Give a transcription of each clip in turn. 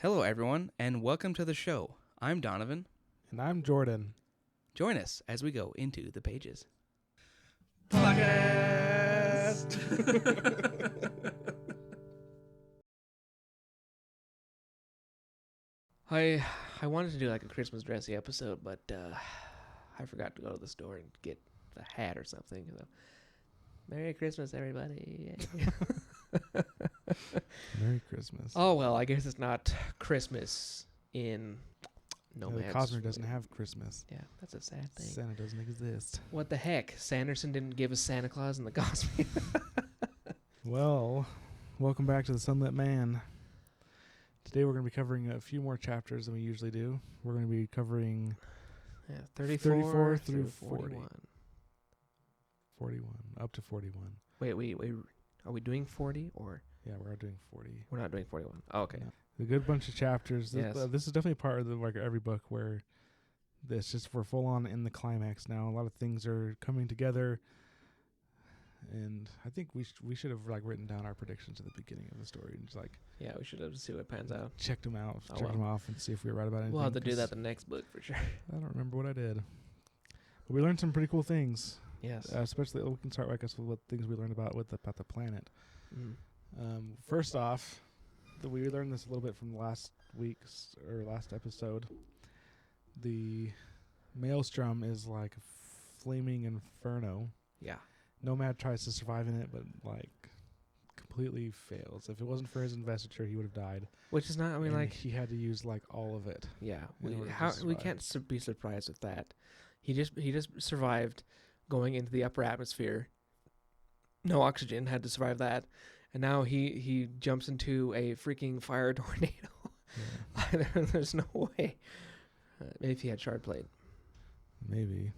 Hello, everyone, and welcome to the show. I'm Donovan. And I'm Jordan. Join us as we go into the pages. Podcast. I wanted to do like a Christmas dressy episode, but I forgot to go to the store and get a hat or something. So, Merry Christmas, everybody! Merry Christmas. Oh well, I guess it's not Christmas in Nomad. Cosner doesn't have Christmas. Yeah, that's a sad thing. Santa doesn't exist. What the heck? Sanderson didn't give us Santa Claus in the gospel. Well, welcome back to the Sunlit Man. Today we're going to be covering a few more chapters than we usually do. We're going to be covering 34 through 41. 41, up to 41. Wait. Are we doing 40 or? Yeah, we're doing 40. We're not doing 41. Oh, okay. No. A good bunch of chapters. Yes. This is definitely part of like every book where we're full on in the climax now. A lot of things are coming together. And I think we should have like written down our predictions at the beginning of the story and just like Yeah, we should have see what pans out. checked them out, Oh, checked them off, and see if we were right about anything. We'll have to do 'cause that the next book for sure. I don't remember what I did, but we learned some pretty cool things. Yes. Especially we can start, I guess, with what things we learned about the planet. Mm. First off, we learned this a little bit from last episode. The maelstrom is like a flaming inferno. Yeah. Nomad tries to survive in it, but like completely fails. If it wasn't for his investiture, he would have died. Which is not. I mean, And like, he had to use like all of it. yeah. in We order to we survive. can't be surprised with that. He just survived going into the upper atmosphere. No oxygen, had to survive that, and now he jumps into a freaking fire tornado. Yeah, There's no way. Maybe if he had shard plate. maybe.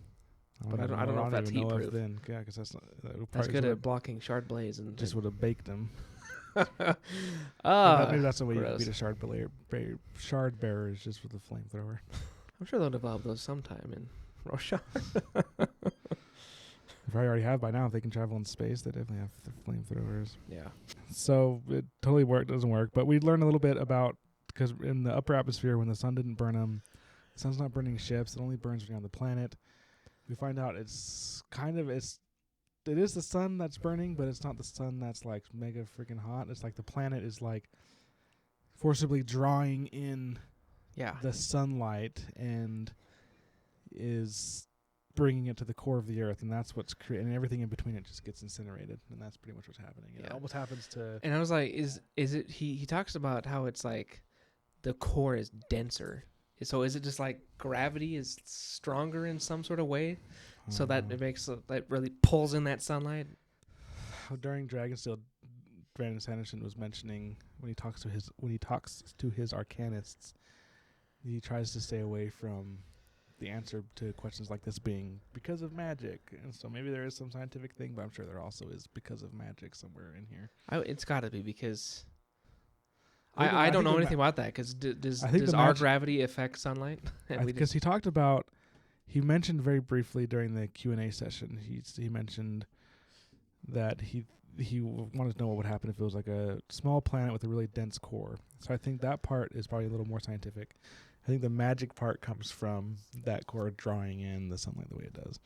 But I don't know if that's even know heat-proof. Then, yeah, because that That's probably good would at blocking shard blades and just would have baked him. Ah, Maybe that's the way you gross. beat a shard bearer is just with a flamethrower. I'm sure they'll develop those sometime in Rosharan. If I already have by now, if they can travel in space, they definitely have flamethrowers. Yeah. So it totally doesn't work. But we learned a little bit about, because in the upper atmosphere, when the sun didn't burn them, the sun's not burning ships. It only burns when you're on the planet. We find out it is the sun that's burning, but it's not the sun that's like mega freaking hot. It's like the planet is like forcibly drawing in Yeah. the sunlight and is bringing it to the core of the earth, and that's what's and everything in between it just gets incinerated, and that's pretty much what's happening. It Yeah. almost happens to And I was like, is it he talks about how it's like the core is denser. So is it just like gravity is stronger in some sort of way so that it makes that really pulls in that sunlight? during Dragonsteel, Brandon Sanderson was mentioning when he talks to his arcanists, he tries to stay away from the answer to questions like this being because of magic. And so maybe there is some scientific thing, but I'm sure there also is because of magic somewhere in here. It's got to be because I I don't think know the anything about that because does I think the our magic- gravity affect sunlight? And we Because he talked about, he mentioned very briefly during the Q&A session, he mentioned that he wanted to know what would happen if it was like a small planet with a really dense core. So I think that part is probably a little more scientific. I think the magic part comes from that core drawing in the sunlight the way it does.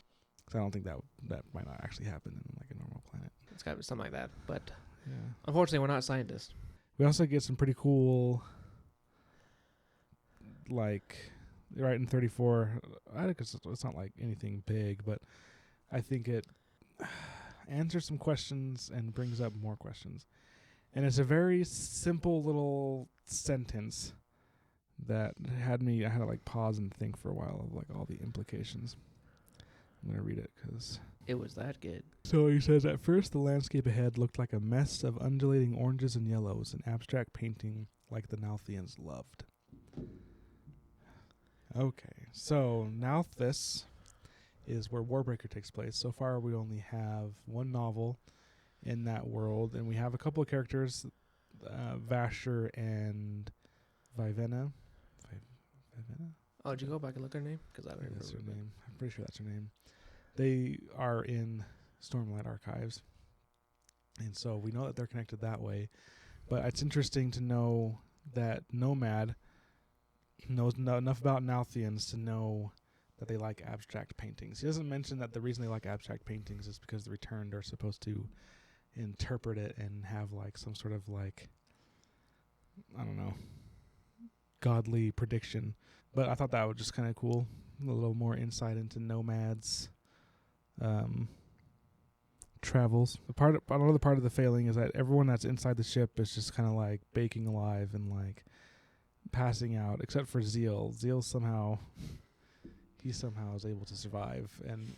So I don't think that might not actually happen in like a normal planet. it's got to be something like that. But Yeah. unfortunately, we're not scientists. We also get some pretty cool, like, right in 34, I think it's not like anything big, but I think it answers some questions and brings up more questions. And it's a very simple little sentence that I had to like pause and think for a while of like all the implications. I'm going to read it because... It was that good. So he says, at first the landscape ahead looked like a mess of undulating oranges and yellows, an abstract painting like the Nalthians loved. Okay, so Nalthis is where Warbreaker takes place. So far we only have one novel in that world, and we have a couple of characters, Vasher and Vivenna. Vivenna? Oh, did you go back and look at her name? Because I don't That's her remember. name. I'm pretty sure that's her name. They are in Stormlight Archives, and so we know that they're connected that way. But it's interesting to know that Nomad knows enough about Nalthians to know that they like abstract paintings. He doesn't mention that the reason they like abstract paintings is because the Returned are supposed to interpret it and have like some sort of like, I don't know, godly prediction. But I thought that was just kind of cool. A little more insight into Nomad's travels. Another part of the failing is that everyone that's inside the ship is just kind of like baking alive and like passing out, except for Zeal. Zeal somehow is able to survive, and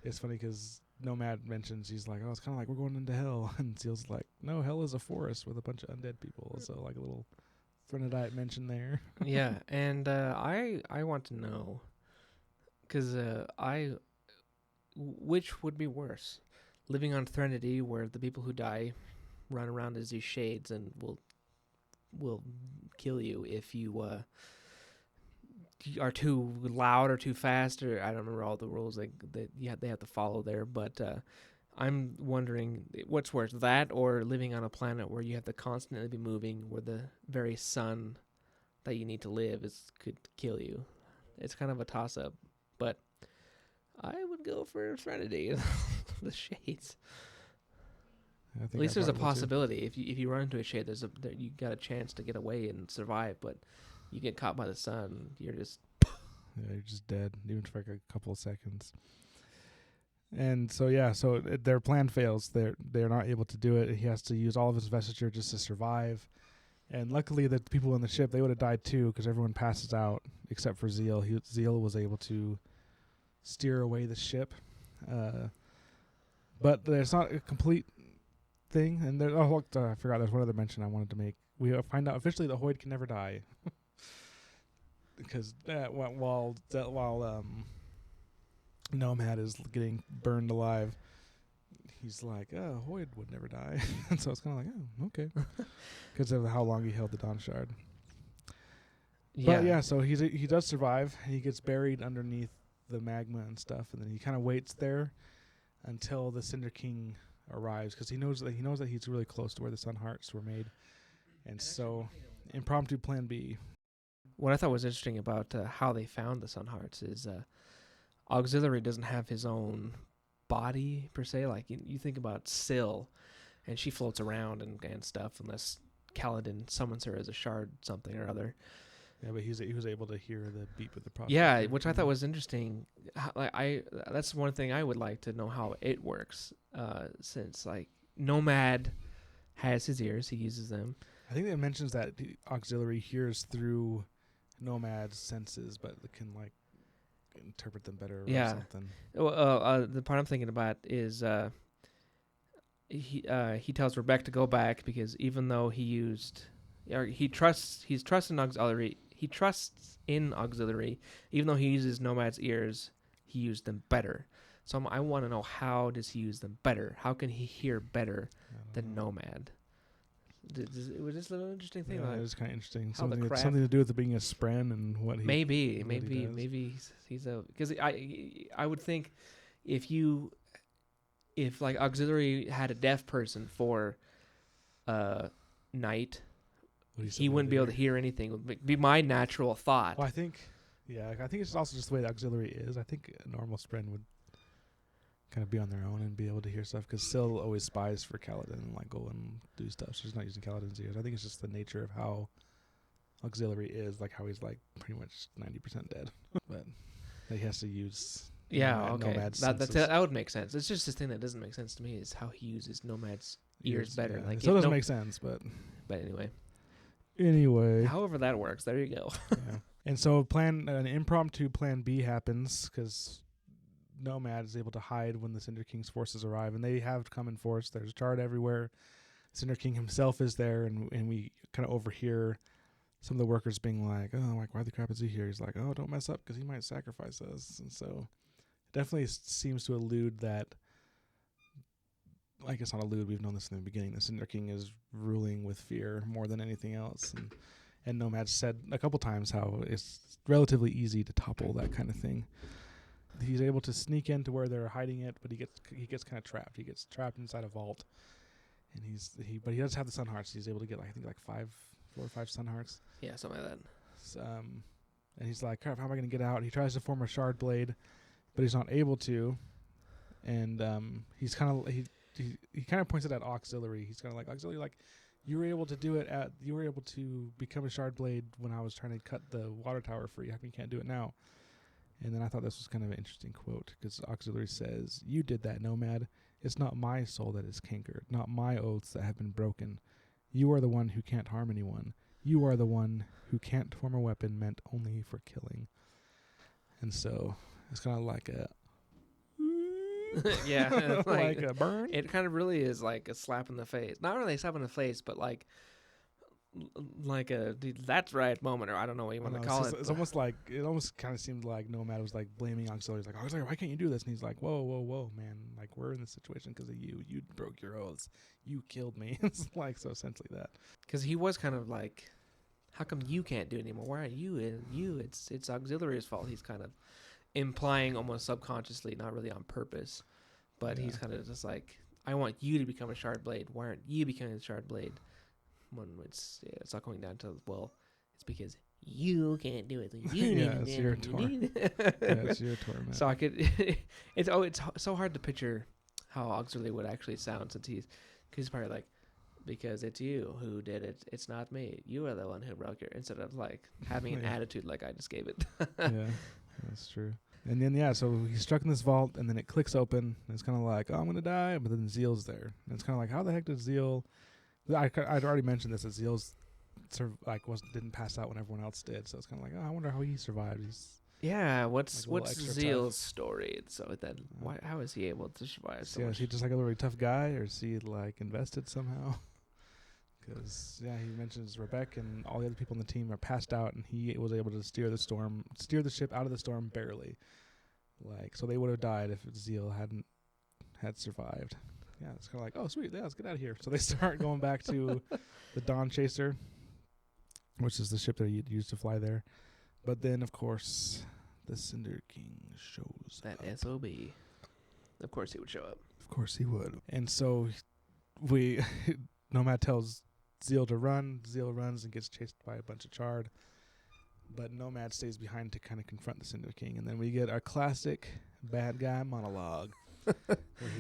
it's funny because Nomad mentions, he's like, oh, it's kind of like we're going into hell, and Zeal's like, no, hell is a forest with a bunch of undead people. So like a little Threnodite mention there. Yeah, and I want to know, because which would be worse, living on Threnody, where the people who die run around as these shades and will kill you if you are too loud or too fast, or I don't remember all the rules that they have to follow there. But I'm wondering what's worse, that or living on a planet where you have to constantly be moving, where the very sun that you need to live could kill you. It's kind of a toss up, but I would go for Threnody, the shades. At least there's a possibility. If you run into a shade, you got a chance to get away and survive. But you get caught by the sun, you're just you're just dead, even for like a couple of seconds. And so their plan fails. They're not able to do it. He has to use all of his vesture just to survive. And luckily, the people on the ship, they would have died too, because everyone passes out except for Zeal. Zeal was able to steer away the ship, but there's not a complete thing. And I forgot. There's one other mention I wanted to make. We find out officially the Hoid can never die, because while Nomad is getting burned alive, he's like, oh, Hoid would never die. And so it's kind of like, oh, okay, because of how long he held the Dawn Shard. Yeah. But yeah, so he does survive. He gets buried underneath the magma and stuff, and then he kind of waits there until the Cinder King arrives, because he knows that he's really close to where the sunhearts were made. And so, impromptu plan B. What I thought was interesting about how they found the sunhearts is Auxiliary doesn't have his own body per se. Like you think about Syl, and she floats around and stuff, unless Kaladin summons her as a shard something or other. Yeah, but he was able to hear the beep of the prophet. Yeah, which I thought was interesting. That's one thing I would like to know how it works. Since like Nomad has his ears, he uses them. I think it mentions that the Auxiliary hears through Nomad's senses, but it can like interpret them better or something. Well, the part I'm thinking about is he tells Rebeke to go back, because even though he trusts in Auxiliary. He trusts in Auxiliary, even though he uses Nomad's ears, he used them better. So I want to know, how does he use them better? How can he hear better than Nomad? It was just a little interesting thing. Yeah, it was kind of interesting. Something to do with it being a Spren and what he maybe he's a, because I would think if like Auxiliary had a deaf person for night, he wouldn't be able to hear anything. Would be my natural thought. Well, I think it's also just the way the Auxiliary is. I think a normal Spren would kind of be on their own and be able to hear stuff, because Syl always spies for Kaladin and like go and do stuff. So he's not using Kaladin's ears. I think it's just the nature of how Auxiliary is, like how he's like pretty much 90% dead, but he has to use. Nomad's that would make sense. It's just this thing that doesn't make sense to me is how he uses Nomad's ears better. Yeah. Like it still doesn't make sense, but anyway, however that works, there you go. Yeah. And so an impromptu plan B happens, because Nomad is able to hide when the Cinder King's forces arrive, and they have come in force. There's Shard everywhere. Cinder King himself is there, and we kind of overhear some of the workers being like, oh, like, why the crap is he here? He's like, oh, don't mess up, because he might sacrifice us. And so it definitely seems to allude that, like, it's not allude, we've known this in the beginning, the Cinder King is ruling with fear more than anything else. And Nomad said a couple times how it's relatively easy to topple that kind of thing. He's able to sneak into where they're hiding it, but he gets kind of trapped. He gets trapped inside a vault, and but he does have the Sunhearts. He's able to get like 5 4 or 5 sunhearts. Yeah, something like that. And he's like, crap, how am I going to get out? He tries to form a shard blade, but he's not able to. And he's kind of he kind of points it at Auxiliary. He's kind of like, Auxiliary, like, you were able to do it you were able to become a shard blade when I was trying to cut the water tower free. How come you can't do it now? And then I thought this was kind of an interesting quote, because Auxiliary says, you did that, Nomad. It's not my soul that is cankered, not my oaths that have been broken. You are the one who can't harm anyone. You are the one who can't form a weapon meant only for killing. And so it's kind of like a yeah, like a burn. It kind of really is like a slap in the face. Not really a slap in the face, but like a that's right moment, or I don't know what you want to call it. It's almost like, it almost kind of seemed like Nomad was like blaming Auxiliary. He's like, Auxiliary, why can't you do this? And he's like, whoa, man. Like, we're in this situation because of you. You broke your oaths. You killed me. It's like, so essentially that. Because he was kind of like, how come you can't do it anymore? Why aren't you? It's Auxiliary's fault. He's kind of implying almost subconsciously, not really on purpose, but he's kind of just like, I want you to become a shard blade. Why aren't you becoming a shard blade? When it's not going down to, well, it's because you can't do it. You need it's your torment. It's your torment. So I could, it's so hard to picture how Auxiliary would actually sound, since he's probably like, because it's you who did it. It's not me. You are the one who broke your, instead of like having an attitude like I just gave it. Yeah, that's true. And then, so he's stuck in this vault, and then it clicks open, and it's kind of like, oh, I'm going to die, but then Zeal's there. And it's kind of like, how the heck did Zeal... I'd already mentioned this, that Zeal's didn't pass out when everyone else did, so it's kind of like, oh, I wonder how he survived. Yeah, what's Zeal's tough story? So then, how is he able to survive? So is he just like a really tough guy, or is he like invested somehow? Because he mentions Rebeke and all the other people on the team are passed out, and he was able to steer the ship out of the storm barely. Like, so they would have died if Zeal had survived. Yeah, it's kind of like, oh, sweet, yeah, let's get out of here. So they start going back to the Dawn Chaser, which is the ship that he used to fly there. But then, of course, the Cinder King shows that up. SOB. Of course he would show up. Of course he would. And so Nomad tells Zeal to run. Zeal runs and gets chased by a bunch of Chard. But Nomad stays behind to kind of confront the Cinder King. And then we get our classic bad guy monologue. Where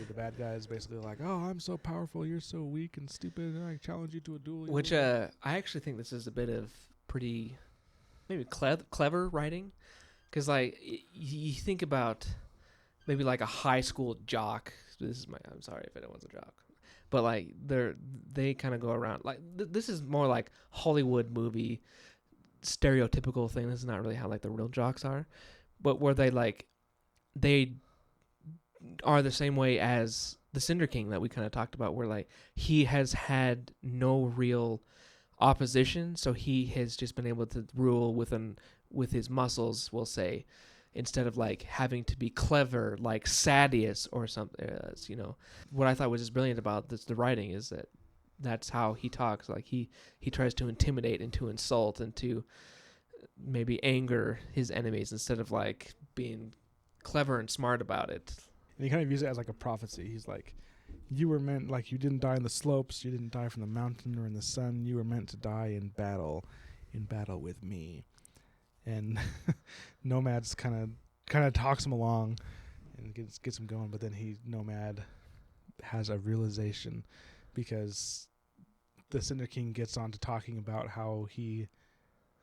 the bad guy is basically like, oh, I'm so powerful, you're so weak and stupid, and I challenge you to a duel. Which I actually think this is a bit of pretty maybe clever writing. Because like you think about maybe like a high school jock. I'm sorry if anyone's a jock. But like they kind of go around. Like this is more like Hollywood movie stereotypical thing. This is not really how like the real jocks are. But where they are the same way as the Cinder King that we kind of talked about, where like he has had no real opposition, so he has just been able to rule with his muscles, we'll say, instead of like having to be clever like Sadius or something. What I thought was just brilliant about the writing is that's how he talks. Like he tries to intimidate and to insult and to maybe anger his enemies instead of like being clever and smart about it. And he kind of uses it as like a prophecy. He's like, you were meant, like, you didn't die in the slopes, you didn't die from the mountain or in the sun, you were meant to die in battle with me. And Nomad's kind of talks him along and gets him going, but then Nomad has a realization, because the Cinder King gets on to talking about how he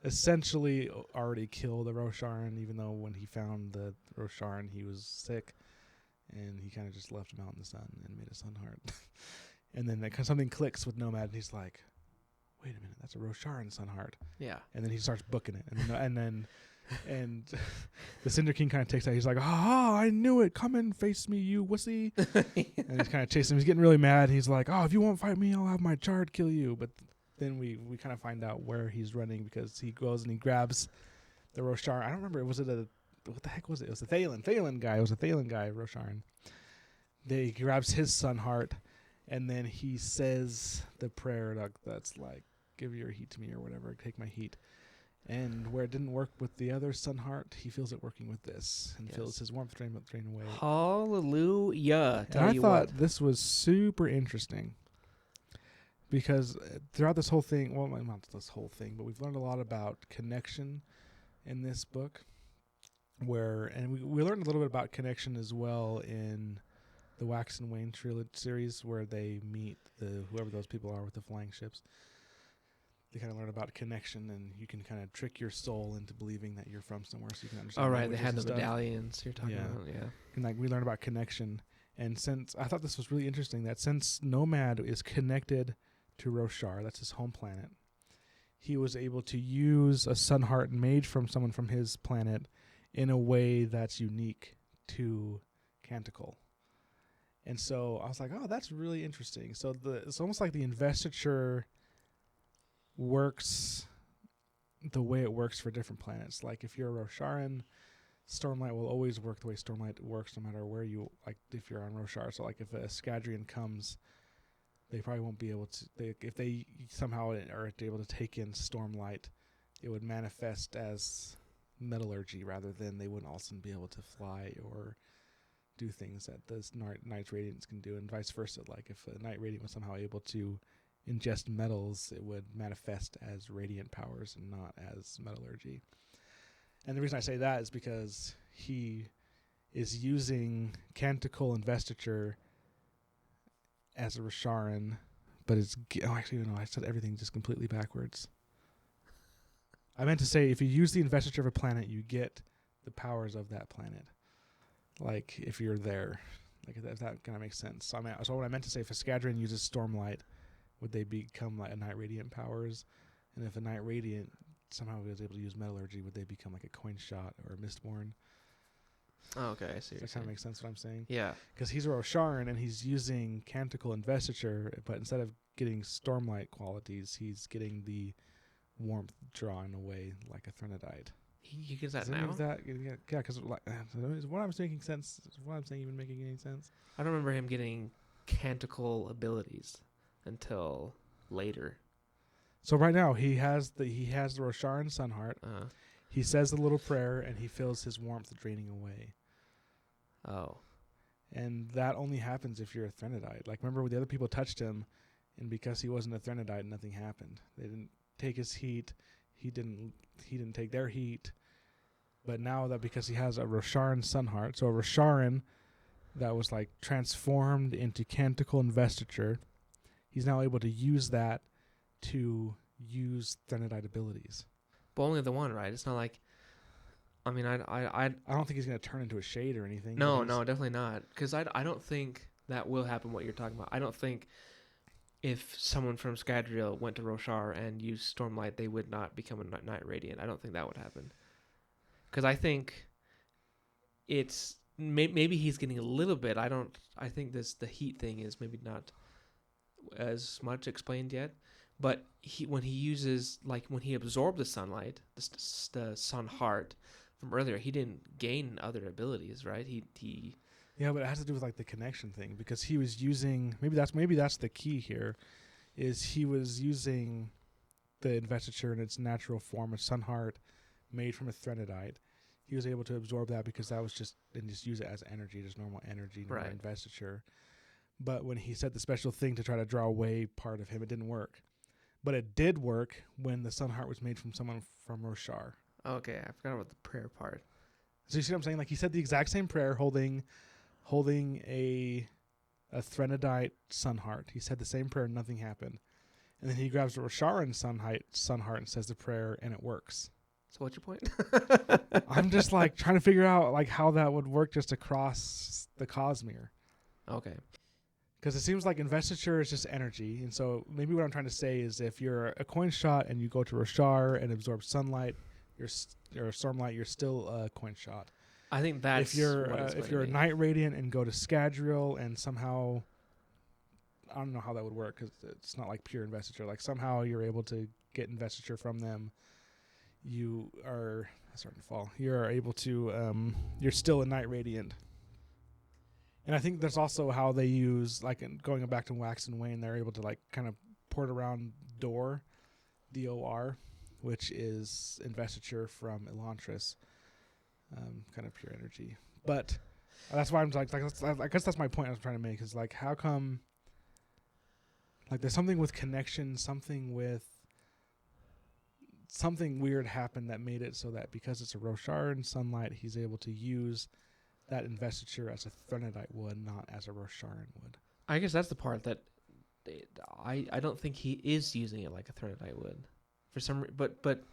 essentially already killed the Rosharan, even though when he found the Rosharan he was sick. And he kind of just left him out in the sun and made a sunheart. And then something clicks with Nomad, and he's like, wait a minute, that's a Rosharan sunheart. Yeah. And then he starts booking it. And the Cinder King kind of takes out. He's like, I knew it. Come and face me, you wussy. And he's kind of chasing him. He's getting really mad. He's like, if you won't fight me, I'll have my Chard kill you. But then we kind of find out where he's running, because he goes and he grabs the Rosharan. I don't remember. What the heck was it? It was the Thalen guy. It was a Thalen guy, Rosharan. He grabs his sunheart, and then he says the prayer that's like, give your heat to me, or whatever, take my heat. And where it didn't work with the other sunheart, he feels it working with this, and feels his warmth drain away. Hallelujah. And I thought this was super interesting, because throughout this whole thing, well, not this whole thing, but we've learned a lot about connection in this book. And we learned a little bit about connection as well in the Wax and Wane trilogy series, where they meet whoever those people are with the flying ships. They kind of learn about connection, and you can kind of trick your soul into believing that you're from somewhere, so you can understand. Oh, right, they languages had the and stuff. medallions you're talking about, yeah. And like we learned about connection, and since I thought this was really interesting, that since Nomad is connected to Roshar, that's his home planet, he was able to use a sunheart made from someone from his planet in a way that's unique to Canticle. And so I was like, oh, that's really interesting. So it's almost like the investiture works the way it works for different planets. Like if you're a Rosharan, Stormlight will always work the way Stormlight works no matter where you, like if you're on Roshar. So like if a Scadrian comes, they probably won't be able to, if they somehow are able to take in Stormlight, it would manifest as metallurgy rather than they wouldn't also be able to fly or do things that the Knight Radiants can do, and vice versa. Like if a Knight Radiant was somehow able to ingest metals, it would manifest as radiant powers and not as metallurgy. And the reason I say that is because he is using Canticle Investiture as a Rosharan, but it's actually no, I said everything just completely backwards. I meant to say if you use the investiture of a planet, you get the powers of that planet. Like if you're there, like if that kind of makes sense. So what I meant to say, if a Scadrian uses Stormlight, would they become like a Knight Radiant powers? And if a Knight Radiant somehow was able to use metallurgy, would they become like a Coin Shot or a Mistborn? Oh, okay, I see. Does that kind of make sense what I'm saying? Yeah. Because he's a Rosharan and he's using Canticle Investiture, but instead of getting Stormlight qualities, he's getting the warmth drawn away like a Threnodite. He gets that Does any now? of that, yeah, because like, is what I'm making sense? Is what I'm saying even making any sense? I don't remember him getting canticle abilities until later. So right now he has the Rosharan Sunheart. He says the little prayer and he feels his warmth draining away. Oh. And that only happens if you're a Threnodite. Like remember when the other people touched him, and because he wasn't a Threnodite, nothing happened. They didn't take his heat. He didn't take their heat. But now that because he has a Rosharan Sunheart, so a Rosharan that was like transformed into Canticle Investiture, he's now able to use that to use Threnodite abilities. But only the one, right? It's not like, I mean, I don't think he's going to turn into a shade or anything. No, definitely not. Because I don't think that will happen, what you're talking about. I don't think if someone from Scadrial went to Roshar and used Stormlight, they would not become a Knight Radiant. I don't think that would happen. Because I think it's, maybe he's getting a little bit. I think the heat thing is maybe not as much explained yet. But when he uses, like when he absorbed the sunlight, the sunheart from earlier, he didn't gain other abilities, right? He Yeah, but it has to do with like the connection thing, because he was using, maybe that's the key here, is he was using the investiture in its natural form, a sunheart made from a Threnodite. He was able to absorb that because that was just use it as energy, just normal energy, normal right. investiture. But when he said the special thing to try to draw away part of him, it didn't work. But it did work when the Sunheart was made from someone from Roshar. Okay, I forgot about the prayer part. So you see what I'm saying? Like he said the exact same prayer holding a Threnodite Sunheart. He said the same prayer, nothing happened. And then he grabs a Rosharan Sunheart and says the prayer, and it works. So what's your point? I'm just like trying to figure out like how that would work just across the Cosmere. Okay. Because it seems like investiture is just energy. And so maybe what I'm trying to say is if you're a coin shot and you go to Roshar and absorb sunlight, you're a Stormlight, you're still a coin shot. I think that's if you're a Knight Radiant and go to Scadrial and somehow, I don't know how that would work because it's not like pure investiture. Like somehow you're able to get investiture from them. You are starting to fall. You're able to. You're still a Knight Radiant. And I think that's also how they use, like, going back to Wax and Wane, they're able to, like, kind of port around DOR, D-O-R, which is investiture from Elantris, kind of pure energy. But that's why I'm like I guess that's my point I was trying to make, is, like, how come, Like there's something with connection, something weird happened that made it so that because it's a Rosharan sunlight, he's able to use that investiture as a Threnodite would, not as a Rosharan would. I guess that's the part that I don't think he is using it like a Threnodite would. But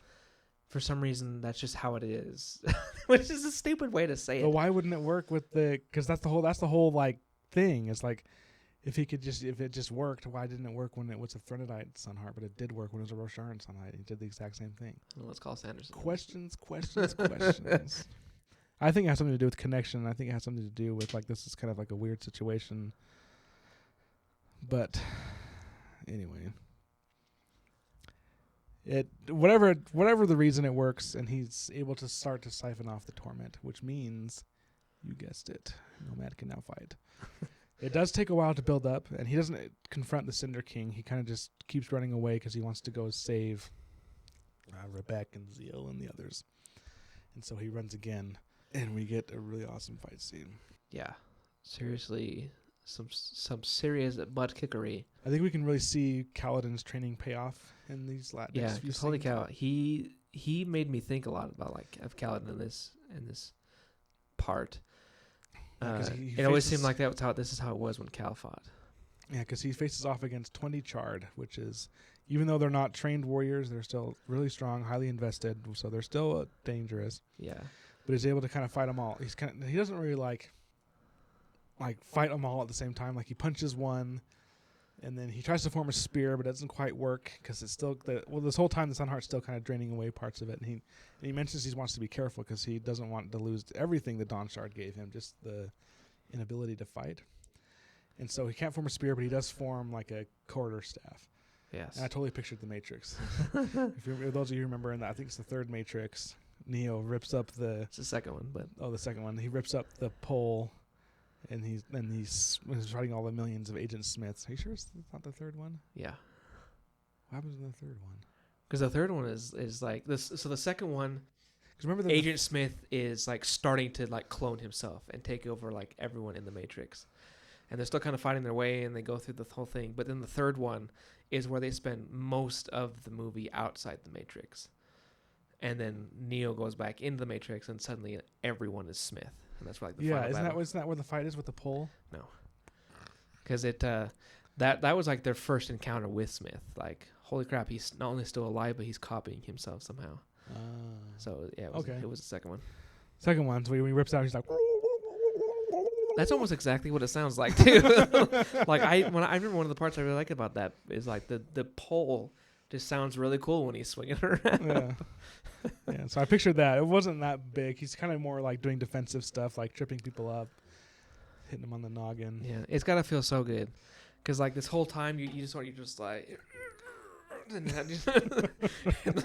for some reason that's just how it is, which is a stupid way to say it. But why wouldn't it work with because that's the whole like thing. It's like if it just worked, why didn't it work when it was a Threnodite sunheart? But it did work when it was a Rosharan sunlight. He did the exact same thing. Well, let's call Sanderson. Questions. I think it has something to do with connection. I think it has something to do with like this is kind of like a weird situation. But anyway, whatever the reason it works, and he's able to start to siphon off the torment, which means, you guessed it, Nomad can now fight. It does take a while to build up, and he doesn't confront the Cinder King. He kind of just keeps running away because he wants to go save Rebeke and Zeal and the others. And so he runs again, and we get a really awesome fight scene. Yeah, seriously, some serious butt kickery. I think we can really see Kaladin's training pay off in these next few scenes. Holy cow, he made me think a lot about like of Kaladin in this part. It always seemed like this is how it was when Cal fought. Yeah, because he faces off against 20 Chard, which is, even though they're not trained warriors, they're still really strong, highly invested, so they're still dangerous. Yeah, but he's able to kind of fight them all. He doesn't really like fight them all at the same time. Like he punches one, and then he tries to form a spear, but it doesn't quite work because it's still this whole time the Sunheart's still kind of draining away parts of it. And he mentions he wants to be careful because he doesn't want to lose everything the Dawn Shard gave him, just the inability to fight. And so he can't form a spear, but he does form like a quarter staff. Yes. And I totally pictured the Matrix. If those of you who remember in that, I think it's the third Matrix, Neo rips up It's the second one, but the second one. He rips up the pole, and he's fighting all the millions of Agent Smiths. Are you sure it's not the third one? Yeah. What happens in the third one? Because the third one is like this. So the second one, remember Agent Smith is like starting to like clone himself and take over like everyone in the Matrix, and they're still kind of fighting their way, and they go through the whole thing. But then the third one is where they spend most of the movie outside the Matrix, and then Neo goes back into the Matrix, and suddenly everyone is Smith, and that's where, like the final battle. Isn't that where the fight is with the pole? No, because that was like their first encounter with Smith. Like, holy crap, he's not only still alive, but he's copying himself somehow. So yeah, it was the second one. Second one, so when he rips out, he's like. That's almost exactly what it sounds like too. Like I remember one of the parts I really like about that is like the pole just sounds really cool when he's swinging around. Yeah. So I pictured that. It wasn't that big. He's kind of more like doing defensive stuff, like tripping people up, hitting them on the noggin. Yeah, it's gotta feel so good, because like this whole time you're just like, and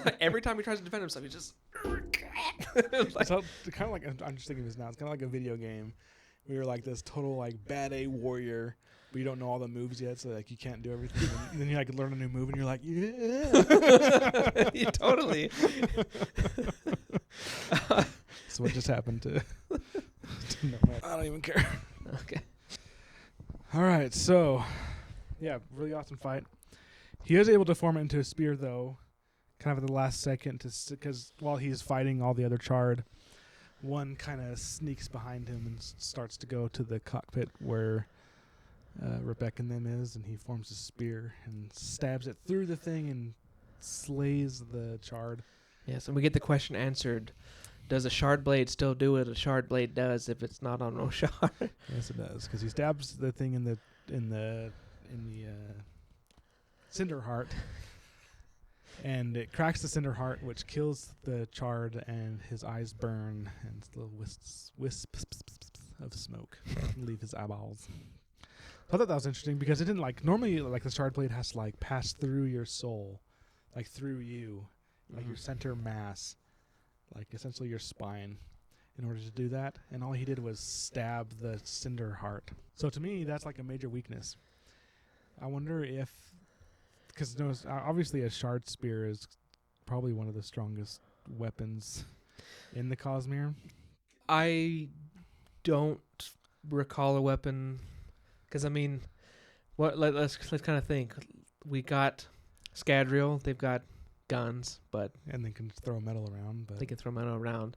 like, every time he tries to defend himself, he just. Like, so kind of like I'm just thinking of this now. It's kind of like a video game. We were like this total like bad A warrior, but you don't know all the moves yet, so like you can't do everything. And then you like learn a new move, and you're like, yeah, you totally. So what just happened to Nomad? I don't even care. Okay. All right, so yeah, really awesome fight. He is able to form it into a spear though, kind of at the last second, because while he's fighting all the other Chard. One kind of sneaks behind him and starts to go to the cockpit where Rebeke and them is, and he forms a spear and stabs it through the thing and slays the Chard. Yes, and we get the question answered. Does a shard blade still do what a shard blade does if it's not on Rosharan? Yes, it does, because he stabs the thing in the cinder heart. And it cracks the cinder heart, which kills the Chard, and his eyes burn, and little wisps of smoke leave his eyeballs. I thought that was interesting because it didn't normally the Chard blade has to pass through your soul, through you, your center mass, essentially your spine, in order to do that. And all he did was stab the cinder heart. So to me, that's like a major weakness. I wonder if. Because obviously a shard spear is probably one of the strongest weapons in the Cosmere. I don't recall a weapon, because I mean, let's kind of think. we got Scadrial. They've got guns, but And they can throw metal around. But they can throw metal around.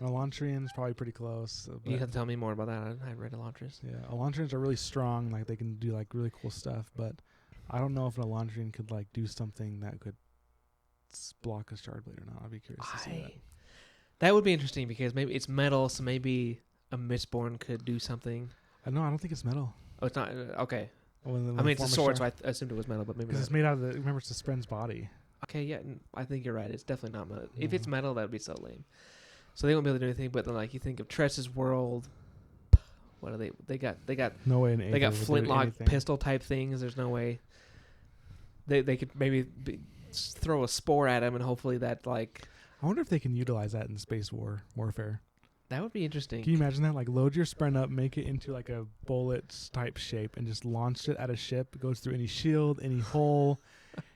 Elantrian's probably pretty close. You have to tell me more about that. I read Elantris. Yeah, Elantrians are really strong. Like they can do like really cool stuff. But I don't know if an Elantrian could like do something that could block a Shardblade or not. I'd be curious to see that. That would be interesting because maybe it's metal, so maybe a Mistborn could do something. I don't think it's metal. Oh, it's not. Okay. When I mean, it's a sword, so I assumed it was metal, but maybe because not. it's made out of remember, it's the Spren's body. Okay, yeah, I think you're right. It's definitely not metal. Yeah. If it's metal, that would be so lame. So they won't be able to do anything. But then, like, you think of Tress's world. What are they? They got No way. they got flintlock pistol type things. There's no way. They could maybe throw a spore at him, and hopefully that like. I wonder if they can utilize that in space warfare. That would be interesting. Can you imagine that? Like, load your Spren up, make it into like a bullet type shape, and just launch it at a ship. It goes through any shield, any hole,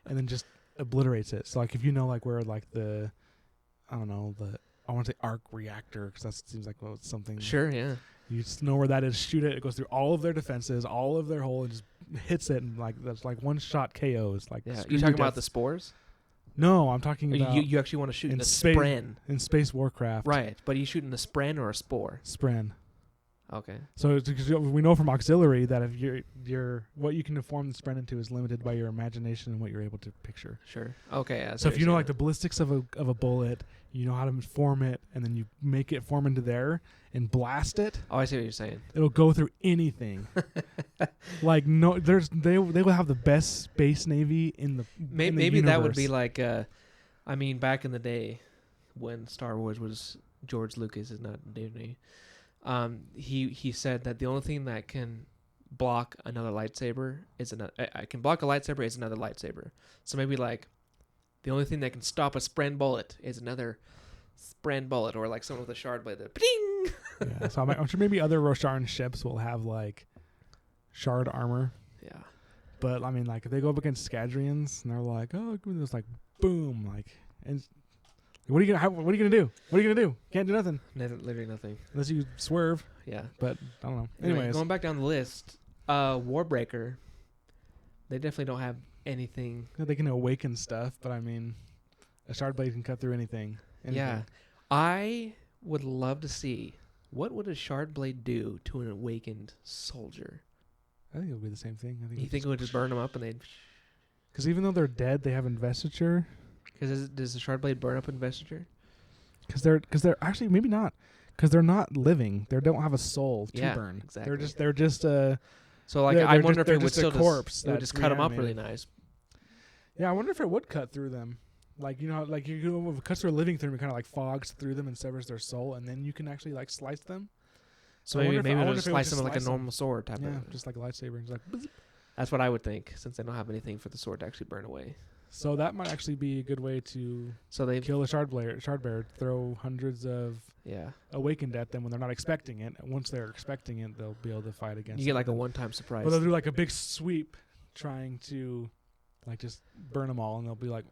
and then just obliterates it. So, like, if you know, like, where like I want to say arc reactor because that seems like it's something. Sure, yeah. You just know where that is. Shoot it. It goes through all of their defenses, all of their hole, and just hits it, and like that's like one shot KOs. Like, Yeah, you talking about the spores? No, I'm talking about You actually want to shoot in a space, spren. In Space Warcraft. Right, but are you shooting a spren or a spore? Spren. Okay. So we know from auxiliary that if you're what you can deform the Spren into is limited by your imagination and what you're able to picture. Sure. Okay. Yeah, So if you know like the ballistics of a bullet, you know how to form it, and then you make it form into there and blast it. Oh, I see what you're saying. It'll go through anything. Like no, they will have the best space navy in the maybe that would be like I mean back in the day when Star Wars was George Lucas is not Disney. He said that the only thing that can block another lightsaber is I can block a lightsaber is another lightsaber. So maybe like the only thing that can stop a spren bullet is another spren bullet, or like someone with a shard blade that ping. Yeah, so I'm sure maybe other Rosharan ships will have like shard armor. Yeah. But I mean, like if they go up against Scadrians and they're like, oh, it's like boom, like, and what are you gonna do? What are you gonna do? Can't do nothing. Literally nothing Unless you swerve. Yeah. But I don't know. Anyway, Anyways, going back down the list, Warbreaker. They definitely don't have anything. they can awaken stuff, but I mean, a shard blade can cut through anything. Yeah. I would love to see what would a shard blade do to an awakened soldier. I think it would be the same thing. I think You think it would just burn them up and they'd... Because even though they're dead, they have investiture. Because does the shard blade burn up investiture? Because they're actually maybe not. Because they're not living. They don't have a soul to burn. Exactly. They're just So like I wonder if it would still corpse. It would just cut them up really nice. Yeah, I wonder if it would cut through them. Like like if it cuts through a living thing, it kind of like fogs through them and severs their soul, and then you can actually like slice them. So maybe it'll just slice them like a normal sword type. Yeah, just like a lightsaber. It's like. That's what I would think, since they don't have anything for the sword to actually burn away. So that might actually be a good way to kill a shardbearer. Throw hundreds of awakened at them when they're not expecting it. And once they're expecting it, they'll be able to fight against. You get like a one-time surprise. But they'll do like a big sweep, trying to like just burn them all, and they'll be like,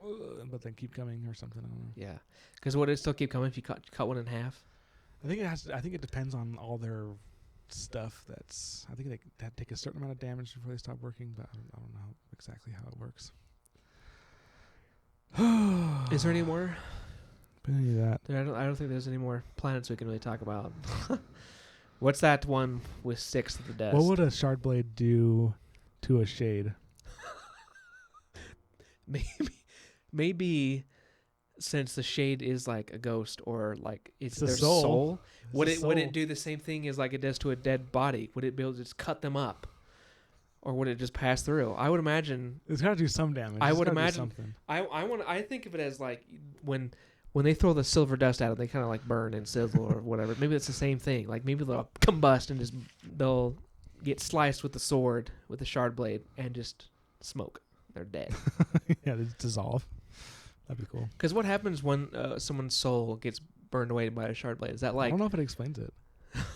but then keep coming or something. I don't know. Yeah, because would it still keep coming if you cut one in half? I think it has. I think it depends on all their stuff. I think they have to take a certain amount of damage before they stop working, but I don't know exactly how it works. Is there any more? But any of that. I don't think there's any more planets we can really talk about. What's that one with 6 of the dust? What would a shardblade do to a shade? Maybe since the shade is like a ghost or like it's a their soul. Would it do the same thing as like it does to a dead body? Would it be able to just cut them up, or would it just pass through? I would imagine it's got to do some damage. I would imagine. I think of it as like when they throw the silver dust at it, they kind of like burn and sizzle or whatever. Maybe it's the same thing. Like maybe they'll combust and they'll get sliced with the sword with the shard blade and just smoke. They're dead. Yeah, they dissolve. That'd be cool. Because what happens when someone's soul gets burned away by a shard blade? Is that like... I don't know if it explains it.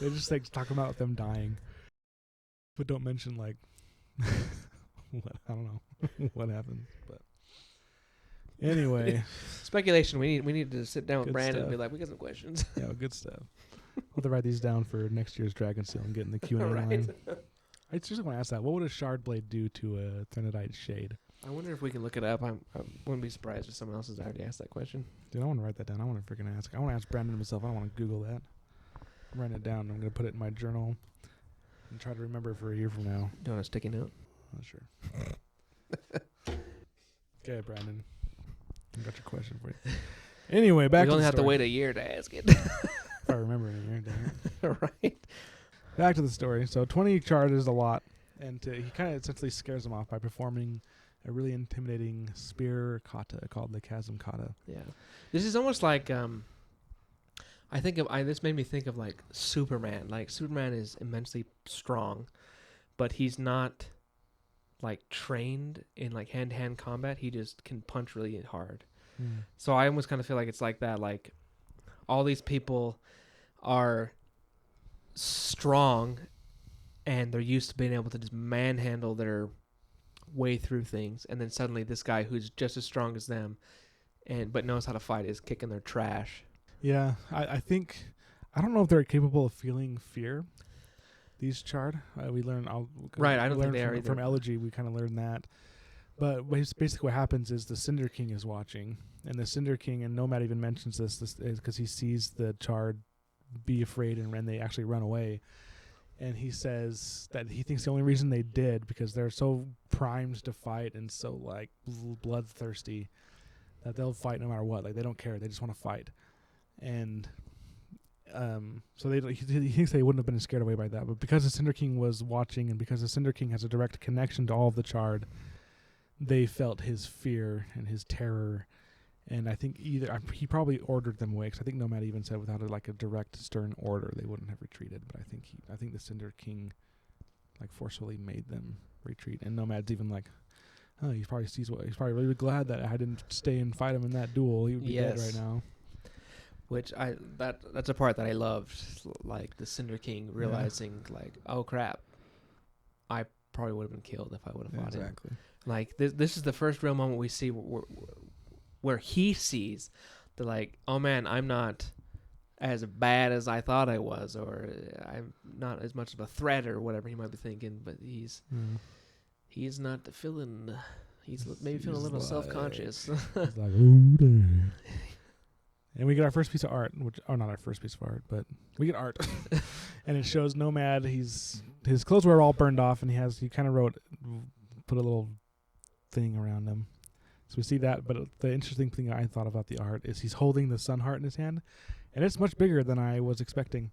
They just like talk about them dying, but don't mention like what, I don't know what happens. But anyway, speculation. We need to sit down with Good Brandon stuff. and be like, we got some questions. Yeah, good stuff. I'll have to write these down for next year's Dragon Seal and get in the Q&A Right. line. I just want to ask that. What would a shard blade do to a Threnodite shade? I wonder if we can look it up. I wouldn't be surprised if someone else has already asked that question. Dude, I want to write that down. I want to freaking ask. I want to ask Brandon himself. I don't want to Google that. I'm writing it down. I'm going to put it in my journal and try to remember it for a year from now. Do you want a sticky note? Not sure. Okay, Brandon. I got your question for you. Anyway, back to the story. We only have to wait a year to ask it. If I remember it in a year, dang it. Right. Back to the story. So 20 charges a lot, and he kind of essentially scares them off by performing a really intimidating spear kata called the chasm kata. Yeah. This is almost like this made me think of like Superman. Like Superman is immensely strong, but he's not like trained in like hand-to-hand combat. He just can punch really hard. So I almost kind of feel like it's like that. Like all these people are strong and they're used to being able to just manhandle their way through things, and then suddenly this guy who's just as strong as them but knows how to fight is kicking their trash. Yeah, I think, I don't know if they're capable of feeling fear. These charred, we learn. Right, I don't think they are either. From Elegy, we kind of learned that. But basically what happens is the Cinder King is watching, and the Cinder King, and Nomad even mentions this is because he sees the charred be afraid and they actually run away. And he says that he thinks the only reason they did because they're so primed to fight and so like bloodthirsty that they'll fight no matter what. Like they don't care; they just want to fight. And so he thinks they wouldn't have been scared away by that, but because the Cinder King was watching, and because the Cinder King has a direct connection to all of the charred, they felt his fear and his terror. And I think he probably ordered them away, because I think Nomad even said without a direct stern order they wouldn't have retreated. But I think the Cinder King like forcefully made them retreat. And Nomad's even like, oh, he's probably really glad that I didn't stay and fight him in that duel. He would be dead right now. Which that's a part that I loved, like the Cinder King realizing like, oh crap, I probably would have been killed if I would have fought him. Exactly. Like this is the first real moment we see where he sees the like, oh man, I'm not as bad as I thought I was, or I'm not as much of a threat, or whatever he might be thinking. But he's not feeling. He's maybe feeling a little self-conscious. He's like, oh, damn. And we get our first piece of art, not our first piece of art, but we get art. And it shows Nomad, his clothes were all burned off, and he kind of put a little thing around him. So we see that, but the interesting thing I thought about the art is he's holding the sunheart in his hand, and it's much bigger than I was expecting.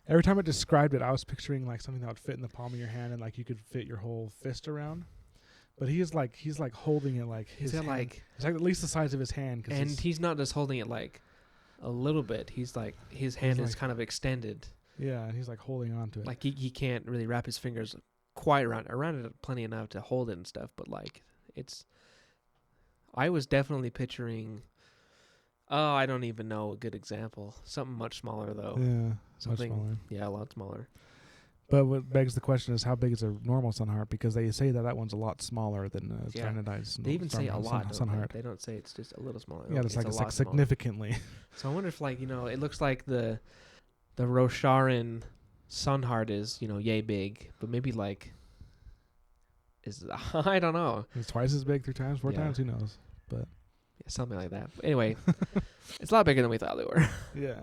Every time it described it, I was picturing like something that would fit in the palm of your hand and like you could fit your whole fist around. But he's like holding it like his hand. It's like at least the size of his hand. And he's not just holding it like a little bit. He's like, his hand is kind of extended. Yeah, and he's like holding on to it. Like he can't really wrap his fingers quite around it plenty enough to hold it and stuff. But like I was definitely picturing, I don't even know a good example. Something much smaller though. Yeah, much smaller. Yeah, a lot smaller. But what begs the question is, how big is a normal sunheart? Because they say that one's a lot smaller than a standardized. They even say a lot. Sunheart. They don't say it's just a little smaller. Yeah, it's like significantly. So I wonder if it looks like the Rosharan sunheart is yay big, but maybe I don't know. It's twice as big, 3 times, 4 times. Who knows? But something like that. But anyway, it's a lot bigger than we thought they were. Yeah.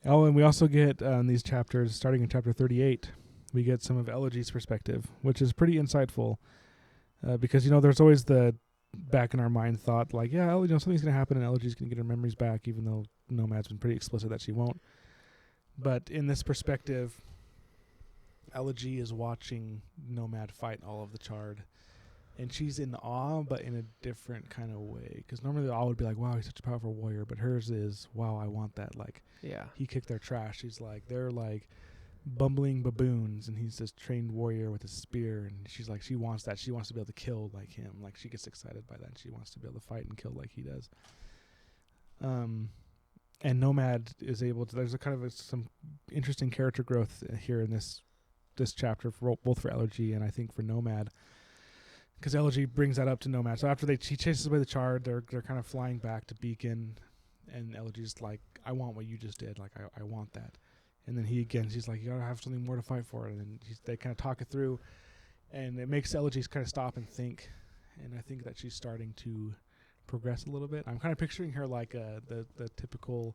Oh, and we also get in these chapters, starting in chapter 38, we get some of Elegy's perspective, which is pretty insightful. Because, there's always the back in our mind thought, like, yeah, something's going to happen and Elegy's going to get her memories back, even though Nomad's been pretty explicit that she won't. But in this perspective, Elegy is watching Nomad fight all of the charred. And she's in awe, but in a different kind of way. Because normally the awe would be like, wow, he's such a powerful warrior. But hers is, wow, I want that. Like, he kicked their trash. She's like, they're like bumbling baboons, and he's this trained warrior with a spear. And she's like, she wants that. She wants to be able to kill like him. Like, she gets excited by that. And she wants to be able to fight and kill like he does. And Nomad is able to, there's a kind of some interesting character growth here in this chapter, both for Elegy and I think for Nomad. Because Elegy brings that up to Nomad. So after he chases away the charred, they're kind of flying back to Beacon, and Elegy's like, I want what you just did. Like, I want that. And then she's like, you gotta have something more to fight for. And then they kind of talk it through. And it makes Elegy kind of stop and think. And I think that she's starting to progress a little bit. I'm kind of picturing her like the typical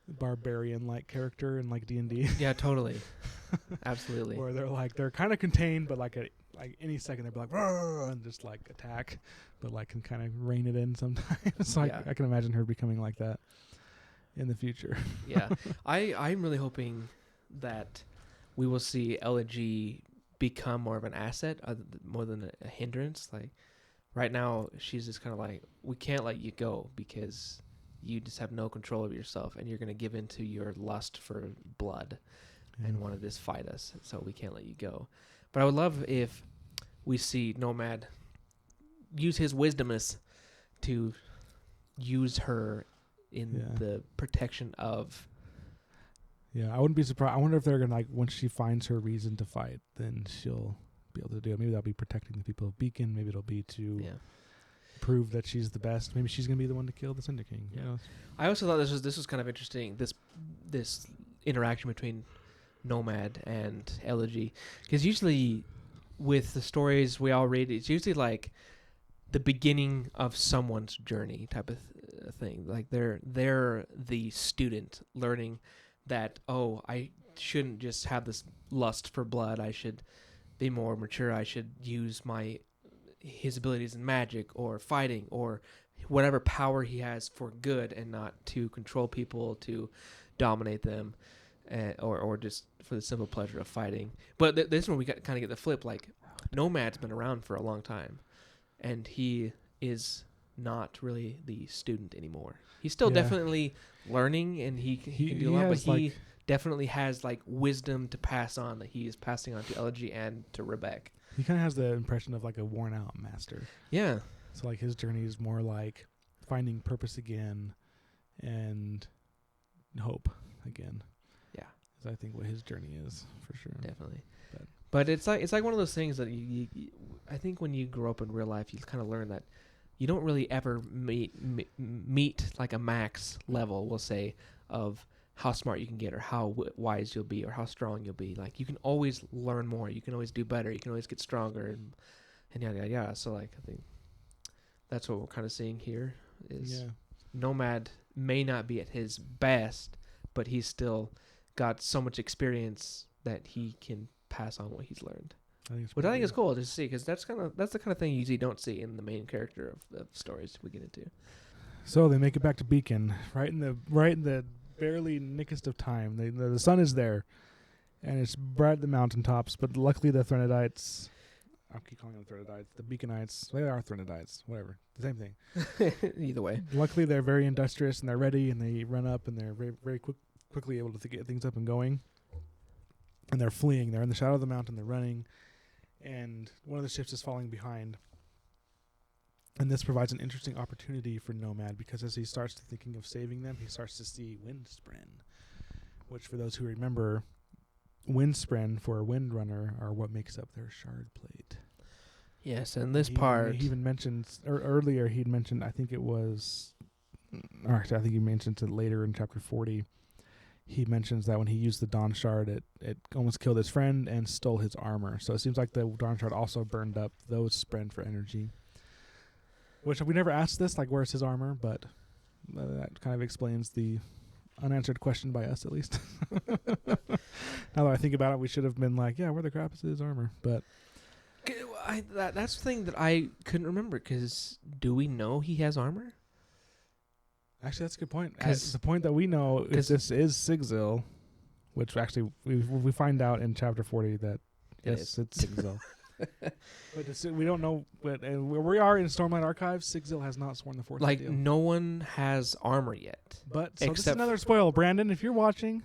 barbarian-like character in like D&D. Yeah, totally. Absolutely. Where they're kind of contained, but like any second they'll be like "Rrr," and just like attack, but like can kind of rein it in sometimes. So Yeah. I can imagine her becoming like that in the future. Yeah. I'm really hoping that we will see Elegy become more of an asset more than a hindrance. Like right now she's just kind of like, we can't let you go because you just have no control over yourself and you're going to give into your lust for blood and want to just fight us, so we can't let you go. But I would love if we see Nomad use his wisdomness to use her in the protection of. Yeah, I wouldn't be surprised. I wonder if they're gonna like once she finds her reason to fight, then she'll be able to do it. Maybe that'll be protecting the people of Beacon. Maybe it'll be to prove that she's the best. Maybe she's gonna be the one to kill the Cinder King. Yeah. You know? I also thought this was kind of interesting. This interaction between Nomad and Elegy, because usually with the stories we all read, it's usually like the beginning of someone's journey type of thing. Like they're the student learning that, oh, I shouldn't just have this lust for blood. I should be more mature. I should use his abilities in magic or fighting or whatever power he has for good and not to control people, to dominate them, or just for the simple pleasure of fighting. But this is when we kind of get the flip. Like Nomad's been around for a long time, and he is not really the student anymore. He's still definitely learning, and he can do a lot, but he definitely has like wisdom to pass on that he is passing on to Elegy and to Rebeke. He kind of has the impression of like a worn out master. Yeah. So like his journey is more like finding purpose again and hope again. Yeah. Is I think what his journey is for sure. Definitely. But it's like one of those things that you I think when you grow up in real life, you kind of learn that you don't really ever meet like a max level, we'll say, of how smart you can get or how wise you'll be or how strong you'll be. Like you can always learn more. You can always do better. You can always get stronger and yada, yada, yada. So like I think that's what we're kind of seeing here is Nomad may not be at his best, but he's still got so much experience that he can pass on what he's learned. Which I think is cool to see, because that's the kind of thing you usually don't see in the main character of stories we get into. So they make it back to Beacon right in the barely nickest of time. The sun is there, and it's bright at the mountaintops. But luckily, the Threnodites, I keep calling them Threnodites, the Beaconites. They are Threnodites, whatever, the same thing. Either way, luckily they're very industrious and they're ready, and they run up and they're very very quickly able to get things up and going. And they're fleeing. They're in the shadow of the mountain. They're running. And one of the ships is falling behind. And this provides an interesting opportunity for Nomad, because as he starts thinking of saving them, he starts to see Windspren, which for those who remember, Windspren for a Windrunner are what makes up their shard plate. Yes, and this he even mentioned, earlier he'd mentioned, I think he mentioned it later in chapter 40, he mentions that when he used the Dawn Shard, it almost killed his friend and stole his armor. So it seems like the Dawn Shard also burned up those Spren for energy. Which we never asked this, like where's his armor, but that kind of explains the unanswered question by us, at least. Now that I think about it, we should have been like, yeah, where the crap is his armor? But that's the thing that I couldn't remember, because do we know he has armor? Actually, that's a good point. The point that we know is this is Sigzil, which actually we find out in chapter 40 that yes, it's Sigzil. But we don't know. But where we are in Stormlight Archives, Sigzil has not sworn the fourth seal. No one has armor yet. But so this is another spoil, Brandon. If you're watching,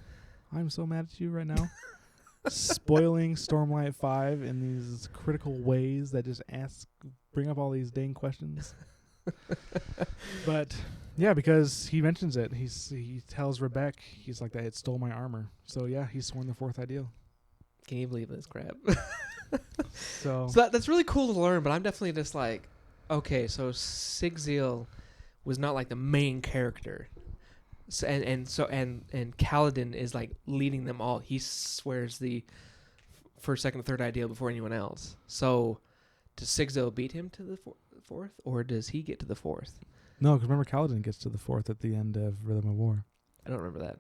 I'm so mad at you right now. Spoiling Stormlight 5 in these critical ways that just bring up all these dang questions. But yeah, because he mentions it, he tells Rebeke, he's like that. It stole my armor. So yeah, he's sworn the fourth ideal. Can you believe this crap? So that's really cool to learn. But I'm definitely just like, okay, so Sigzil was not like the main character, so, and Kaladin is like leading them all. He swears the first, second, third ideal before anyone else. So does Sigzil beat him to the fourth, or does he get to the fourth? No, because remember Kaladin gets to the fourth at the end of Rhythm of War. I don't remember that.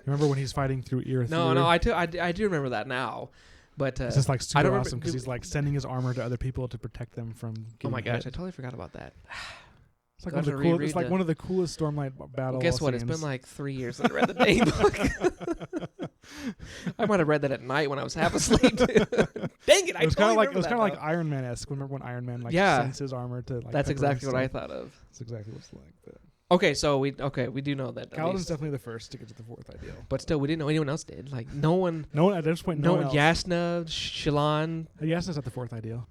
Remember when he's fighting through Earth? No, I do remember that now. But it's just like I super don't awesome because he's like sending his armor to other people to protect them from getting oh my gosh, hit. I totally forgot about that. It's like, it's like one of the coolest Stormlight battles. Well, guess what? It's been like 3 years since I read the Dane book. I might have read that at night when I was half asleep. Dang it! It was kind of like Iron Man-esque. Remember when Iron Man sends his armor to like? That's exactly what I thought of. That's exactly what it's like. But. Okay, so we do know that. Kaladin's definitely the first to get to the fourth ideal. But still, we didn't know anyone else did. Like no one at this point. No one else. Yasna, Shallan. Yasna's at the fourth ideal.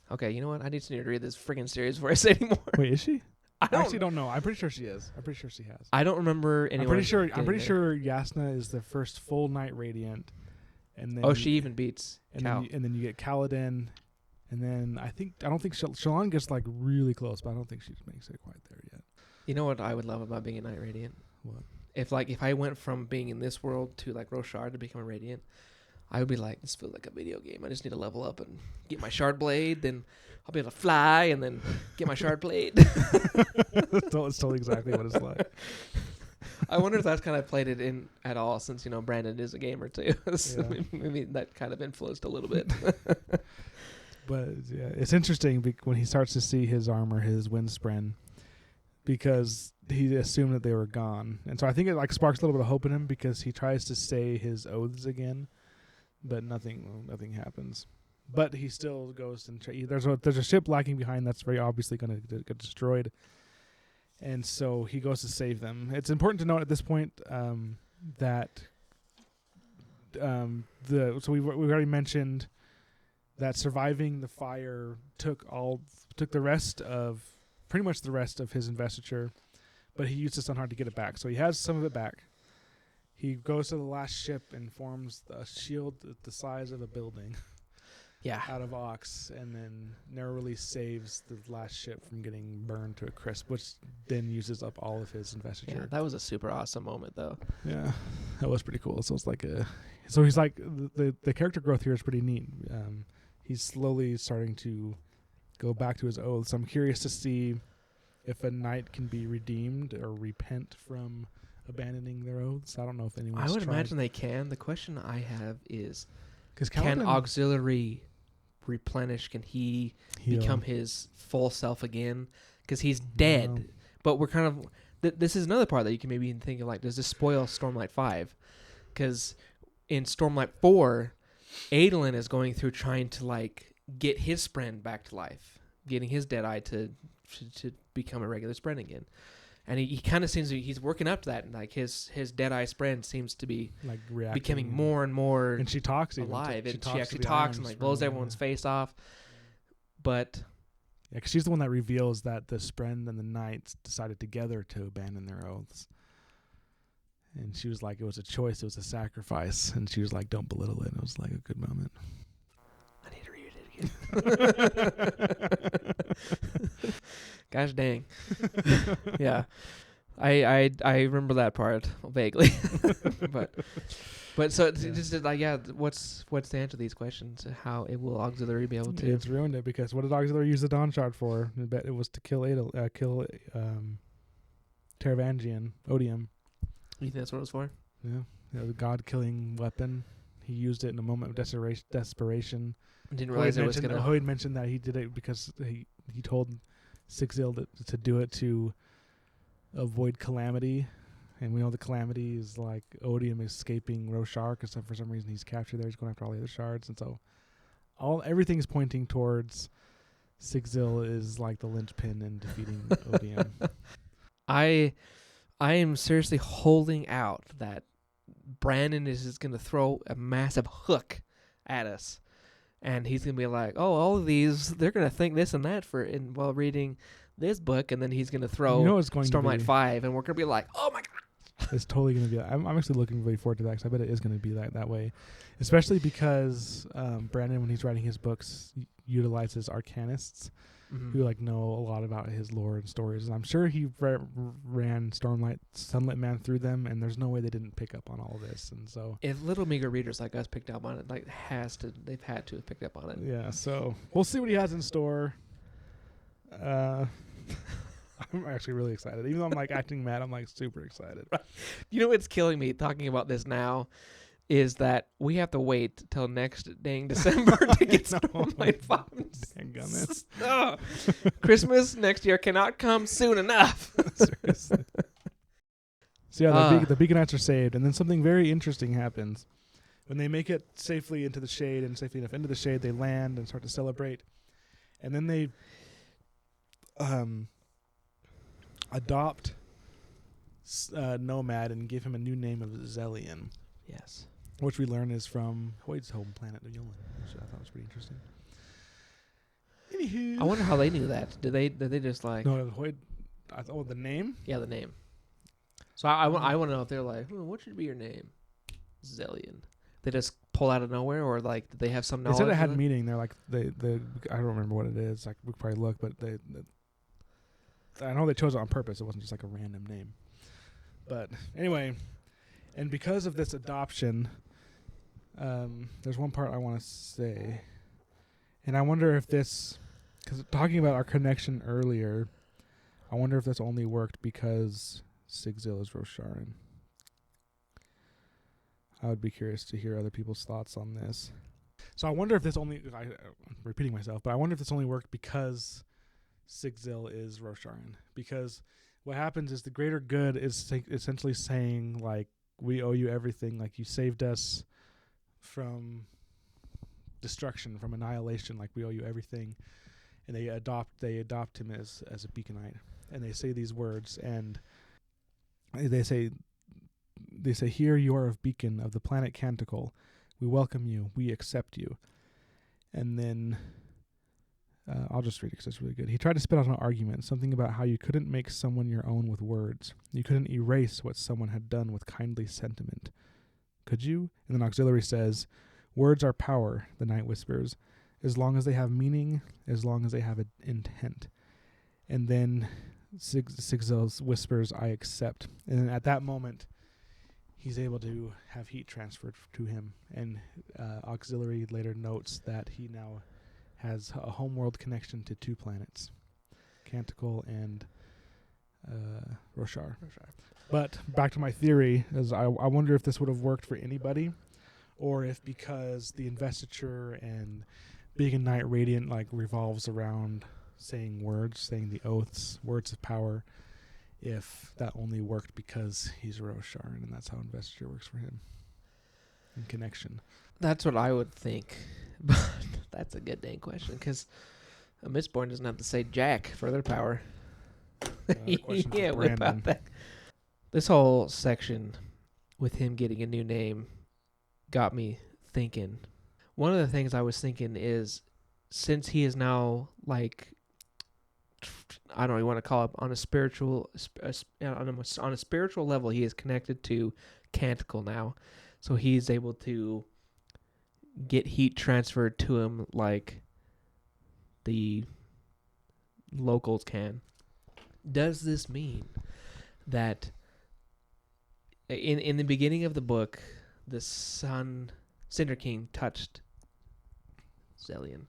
Okay, you know what? I need to read this friggin' series before I say anymore. Wait, is she? I actually don't know. I'm pretty sure she is. I'm pretty sure she has. I don't remember anyone. I'm pretty sure Yasna is the first full Knight Radiant, and then she even beats Cal. And then you get Kaladin, and then I don't think Shallan gets like really close, but I don't think she makes it quite there yet. You know what I would love about being a Knight Radiant? What? If I went from being in this world to like Rosharan to become a Radiant, I would be like, this feels like a video game. I just need to level up and get my shard blade, then I'll be able to fly and then get my shard blade. It's totally exactly what it's like. I wonder if that's kind of played it in at all, since Brandon is a gamer too. So Yeah. maybe that kind of influenced a little bit. But yeah, it's interesting when he starts to see his armor, his windspren, because he assumed that they were gone, and so I think it like sparks a little bit of hope in him because he tries to say his oaths again, but nothing happens. But he still goes and there's a ship lagging behind that's very obviously going to get destroyed, and so he goes to save them. It's important to note at this point that we've already mentioned that surviving the fire took pretty much the rest of his investiture, but he used the sunheart to get it back. So he has some of it back. He goes to the last ship and forms a shield the size of a building. Yeah. Out of ox, and then narrowly saves the last ship from getting burned to a crisp, which then uses up all of his investiture. Yeah, that was a super awesome moment, though. Yeah, that was pretty cool. So it's like so he's like the character growth here is pretty neat. He's slowly starting to go back to his oaths. I'm curious to see if a knight can be redeemed or repent from abandoning their oaths. I don't know if anyone's I would tried. imagine they can. The question I have is, Can auxiliary replenish? Can he become his full self again? Because he's dead. No. But we're kind of... this is another part that you can maybe think of, like, does this spoil Stormlight 5? Because in Stormlight 4, Adolin is going through trying to, like, get his Spren back to life, getting his Deadeye to become a regular Spren again. And he kind of seems he's working up to that, and like his Deadeye Spren seems to be like becoming more and more and she talks alive, and she actually talks and like blows everyone's face off. But yeah, because she's the one that reveals that the Spren and the Knights decided together to abandon their oaths. And she was like, it was a choice, it was a sacrifice, and she was like, don't belittle it. And it was like a good moment. I need to read it again. Gosh dang. Yeah. I remember that part vaguely. but so it's just like, yeah, what's the answer to these questions? How it will auxiliary be able to? It's ruined it, because what did auxiliary use the Dawn Shard for? I bet it was to kill Taravangian, Odium. You think that's what it was for? Yeah, the god-killing weapon. He used it in a moment of desperation. I didn't realize it was gonna. Hoyd mentioned that he did it because he told Sigzil to do it to avoid calamity, and we know the calamity is like Odium escaping Rosharan, because for some reason he's captured there. He's going after all the other shards, and so everything's pointing towards Sigzil is like the linchpin in defeating Odium. I am seriously holding out that Brandon is just going to throw a massive hook at us. And he's going to be like, oh, all of these, they're going to think this and that while reading this book. And then he's going to throw Stormlight 5. And we're going to be like, oh, my God. It's totally going to be. I'm actually looking really forward to that, because I bet it is going to be that way. Especially because Brandon, when he's writing his books, utilizes arcanists. who like know a lot about his lore and stories, and I'm sure he ran Sunlit Man through them, and there's no way they didn't pick up on all of this. And so if little meager readers like us picked up on it, they've had to have picked up on it. yeah, so we'll see what he has in store. I'm actually really excited. Even though I'm like acting mad, I'm like super excited. You know what's killing me talking about this now is that we have to wait till next dang December to get Stormlight Farms. Dang Oh, Christmas next year cannot come soon enough. Seriously. So yeah, the Beaconites are saved, and then something very interesting happens. When they make it safely into the shade and safely enough into the shade, they land and start to celebrate. And then they adopt Nomad and give him a new name of Zelian. Yes. Which we learn is from Hoyd's home planet of Yolan, which I thought was pretty interesting. Anywho. I wonder how they knew that. Did they just like... No, Hoyd... the name? Yeah, the name. So I want to know if they're like, what should be your name? Zelian. They just pull out of nowhere, or like did they have some knowledge? They said it had meaning. They're like, they I don't remember what it is. Like, we could probably look, but I know they chose it on purpose. It wasn't just like a random name. But anyway, and because of this adoption... there's one part I want to say, and I wonder if this, because talking about our connection earlier, I wonder if this only worked because Zeal is Rosharan. I would be curious to hear other people's thoughts on this. So I wonder if this only, I'm repeating myself, but I wonder if this only worked because Zeal is Rosharan. Because what happens is the greater good is essentially saying, like, we owe you everything, like you saved us from destruction, from annihilation, like we owe you everything. And they adopt him as a beaconite, and they say these words, and they say here you are of beacon of the planet Canticle, we welcome you, we accept you. And then I'll just read it because it's really good. He tried to spit out an argument, something about how you couldn't make someone your own with words, you couldn't erase what someone had done with kindly sentiment. Could you? And then Auxiliary says, words are power, the Knight whispers, as long as they have meaning, as long as they have an intent. And then Zeal whispers, I accept. And at that moment, he's able to have heat transferred to him. And Auxiliary later notes that he now has a homeworld connection to 2 planets, Canticle and Rosharan. But back to my theory, is I wonder if this would have worked for anybody, or if because the investiture and being a Knight Radiant like revolves around saying words, saying the oaths, words of power, if that only worked because he's a Rosharan and that's how investiture works for him in connection. That's what I would think, but that's a good dang question because a Mistborn doesn't have to say jack for their power. Yeah, without that. This whole section with him getting a new name got me thinking. One of the things I was thinking is, since he is now like, I don't know, you want to call it on a spiritual level, he is connected to Canticle now, so he's able to get heat transferred to him like the locals can. Does this mean that in the beginning of the book, the Cinder King touched Zelian,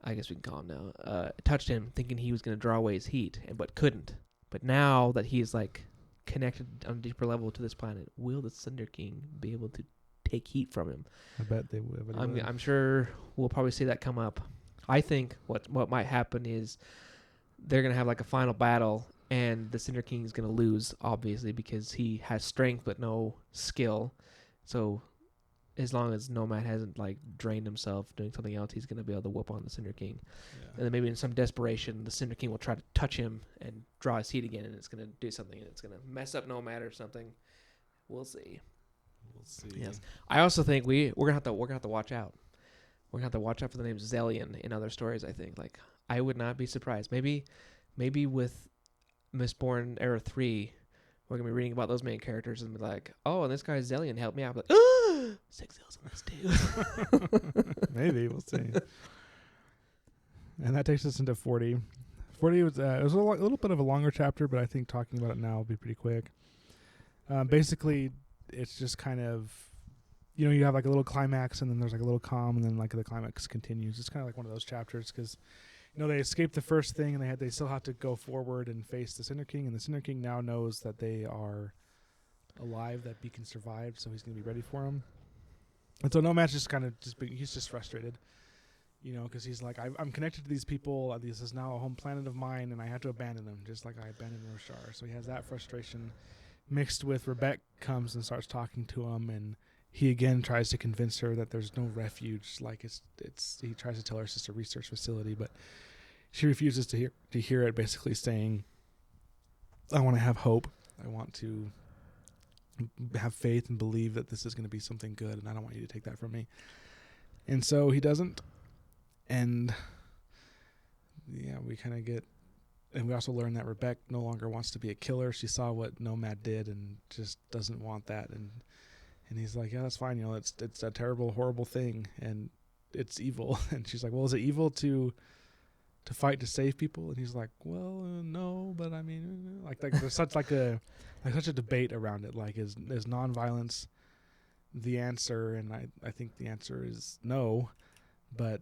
I guess we can call him now, touched him thinking he was going to draw away his heat, but couldn't. But now that he's like connected on a deeper level to this planet, will the Cinder King be able to take heat from him? I bet they would. I'm sure we'll probably see that come up. I think what might happen is they're going to have like a final battle, and the Cinder King is going to lose, obviously, because he has strength but no skill. So as long as Nomad hasn't like drained himself doing something else, he's going to be able to whoop on the Cinder King. Yeah. And then maybe in some desperation, the Cinder King will try to touch him and draw his heat again, and it's going to do something, and it's going to mess up Nomad or something. We'll see. Yes. I also think we're gonna have to watch out. We're gonna have to watch out for the name Zelian in other stories. I think, like, I would not be surprised. Maybe with Mistborn Era 3, we're gonna be reading about those main characters and be like, oh, and this guy Zelian helped me out. Like, Zeal's in this too. Maybe we'll see. And that takes us into 40. 40 was it was a little bit of a longer chapter, but I think talking about it now will be pretty quick. Basically, it's just kind of, you have like a little climax, and then there's like a little calm, and then like the climax continues. It's kind of like one of those chapters because, they escaped the first thing, and they still have to go forward and face the Cinder King, and the Cinder King now knows that they are alive, that Beacon survived, so he's going to be ready for him. And so Nomad's just kind of he's just frustrated, because he's like, I'm connected to these people. This is now a home planet of mine, and I had to abandon them, just like I abandoned Rosharan. So he has that frustration mixed with Rebeke comes and starts talking to him, and he again tries to convince her that there's no refuge. Like he tries to tell her it's just a research facility, but she refuses to hear it, basically saying, I want to have hope. I want to have faith and believe that this is going to be something good, and I don't want you to take that from me. And so he doesn't. And yeah, we kind of get, and we also learn that Rebeke no longer wants to be a killer. She saw what Nomad did and just doesn't want that. And he's like, yeah, that's fine. It's a terrible, horrible thing, and it's evil. And she's like, well, is it evil to fight to save people? And he's like, well, no, but I mean, like there's such such a debate around it. Like, is nonviolence the answer? And I think the answer is no, but